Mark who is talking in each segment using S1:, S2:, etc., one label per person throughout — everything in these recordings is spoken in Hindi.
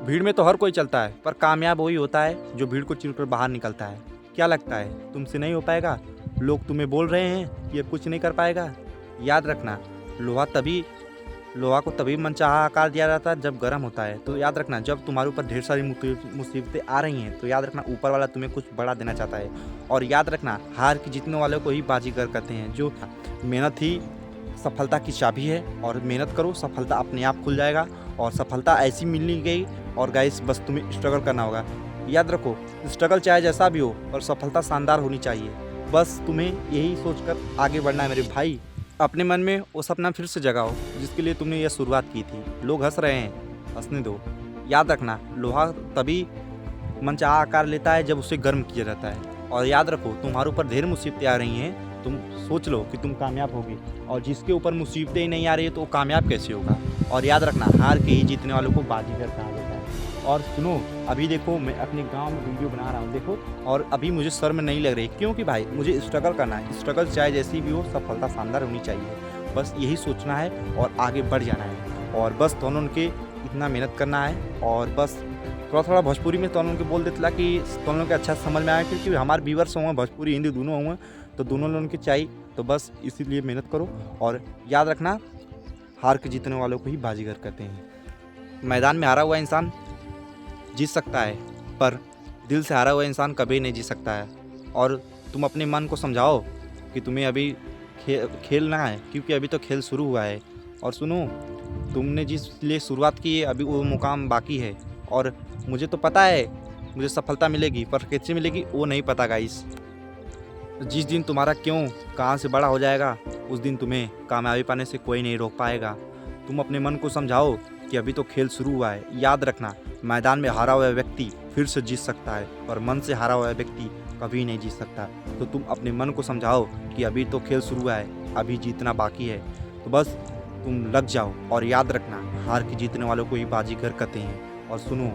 S1: भीड़ में तो हर कोई चलता है, पर कामयाब वही होता है जो भीड़ को चीरकर बाहर निकलता है। क्या लगता है तुमसे नहीं हो पाएगा? लोग तुम्हें बोल रहे हैं कि ये कुछ नहीं कर पाएगा। याद रखना, लोहा तभी लोहा को तभी मनचाहा आकार दिया जाता है जब गर्म होता है। तो याद रखना, जब तुम्हारे ऊपर ढेर सारी मुसीबतें आ रही हैं तो याद रखना ऊपर वाला तुम्हें कुछ बड़ा देना चाहता है। और याद रखना, हार के जीतने वालों को ही बाजीगर कहते हैं। जो मेहनत ही सफलता की चाबी है, और मेहनत करो, सफलता अपने आप खुल जाएगा। और सफलता ऐसी मिलनी गई, और गाइस बस तुम्हें स्ट्रगल करना होगा। याद रखो, स्ट्रगल चाहे जैसा भी हो, पर सफलता शानदार होनी चाहिए। बस तुम्हें यही सोचकर आगे बढ़ना है मेरे भाई। अपने मन में वो सपना फिर से जगाओ जिसके लिए तुमने यह शुरुआत की थी। लोग हंस रहे हैं, हंसने दो। याद रखना, लोहा तभी मनचाहा आकार लेता है जब उसे गर्म किया जाता है। और याद रखो, तुम्हारे ऊपर ढेर मुसीबतें आ रही हैं, तुम सोच लो कि तुम कामयाब होगे। और जिसके ऊपर मुसीबतें ही नहीं आ रही है तो वो कामयाब कैसे होगा। और याद रखना, हार के ही जीतने वालों को बाजीगर कहा जाता है। और सुनो, अभी देखो मैं अपने गांव में वीडियो बना रहा हूँ, देखो। और अभी मुझे शर्म नहीं लग रही, क्योंकि भाई मुझे स्ट्रगल करना है। स्ट्रगल चाहे जैसी भी हो, सफलता शानदार होनी चाहिए। बस यही सोचना है और आगे बढ़ जाना है। और बस दोनों के इतना मेहनत करना है। और बस थोड़ा थोड़ा भोजपुरी में दोनों के बोल देते कि दोनों के अच्छा समझ में आया, क्योंकि हमारे व्यूअर्स हुए भोजपुरी हिंदी दोनों हुए, तो दोनों लोगों के चाहिए। तो बस इसीलिए मेहनत करो। और याद रखना, हार के जीतने वालों को ही बाजीगर कहते हैं। मैदान में हारा हुआ इंसान जीत सकता है, पर दिल से हारा हुआ इंसान कभी नहीं जीत सकता है। और तुम अपने मन को समझाओ कि तुम्हें अभी खेलना है, क्योंकि अभी तो खेल शुरू हुआ है। और सुनो, तुमने जिस लिए शुरुआत की है अभी वो मुकाम बाकी है। और मुझे तो पता है मुझे सफलता मिलेगी, पर कैसे मिलेगी वो नहीं पता गाइस। जिस दिन तुम्हारा क्यों कहाँ से बड़ा हो जाएगा, उस दिन तुम्हें कामयाबी पाने से कोई नहीं रोक पाएगा। तुम अपने मन को समझाओ कि अभी तो खेल शुरू हुआ है। याद रखना, मैदान में हारा हुआ व्यक्ति फिर से जीत सकता है, और मन से हारा हुआ व्यक्ति कभी नहीं जीत सकता। तो तुम अपने मन को समझाओ कि अभी तो खेल शुरू हुआ है, अभी जीतना बाकी है। तो बस तुम लग जाओ। और याद रखना, हार के जीतने वालों को ही बाजीगर कहते हैं। और सुनो,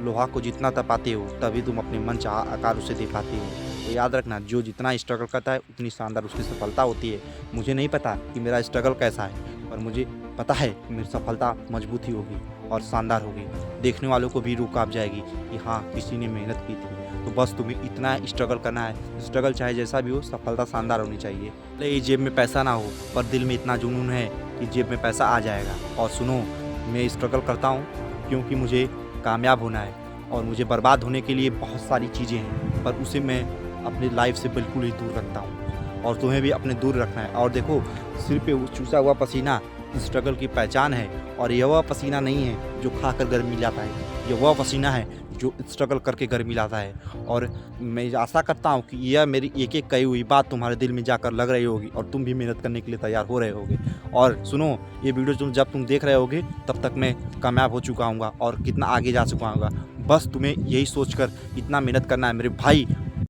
S1: लोहा को जितना तपाते हो तभी तुम अपने मन चाहा आकार उसे दे पाते हो। तो याद रखना, जो जितना स्ट्रगल करता है उतनी शानदार उसकी सफलता होती है। मुझे नहीं पता कि मेरा स्ट्रगल कैसा है, पर मुझे पता है कि मेरी सफलता मजबूत ही होगी और शानदार होगी। देखने वालों को भी रूह कांप जाएगी कि हाँ, किसी ने मेहनत की थी। तो बस तुम्हें इतना स्ट्रगल करना है। स्ट्रगल चाहे जैसा भी हो, सफलता शानदार होनी चाहिए। भले जेब में पैसा ना हो, पर दिल में इतना जुनून है कि जेब में पैसा आ जाएगा। और सुनो, मैं स्ट्रगल करता हूँ क्योंकि मुझे कामयाब होना है, और मुझे बर्बाद होने के लिए बहुत सारी चीज़ें हैं, पर उसे मैं अपनी लाइफ से बिल्कुल ही दूर रखता हूँ। और तुम्हें भी अपने दूर रखना है। और देखो, सिर पे चूसा हुआ पसीना स्ट्रगल की पहचान है। और यह वह पसीना नहीं है जो खाकर गर्मी लाता है, यह वह पसीना है जो स्ट्रगल करके गर्मी लाता है। और मैं आशा करता हूँ कि यह मेरी एक एक कही हुई बात तुम्हारे दिल में जाकर लग रही होगी, और तुम भी मेहनत करने के लिए तैयार हो रहे होगे। और सुनो, ये वीडियो जब तुम देख रहे होगे तब तक मैं कामयाब हो चुका हूँगा और कितना आगे जा चुका हूँगा। बस तुम्हें यही सोचकर इतना मेहनत करना है मेरे भाई।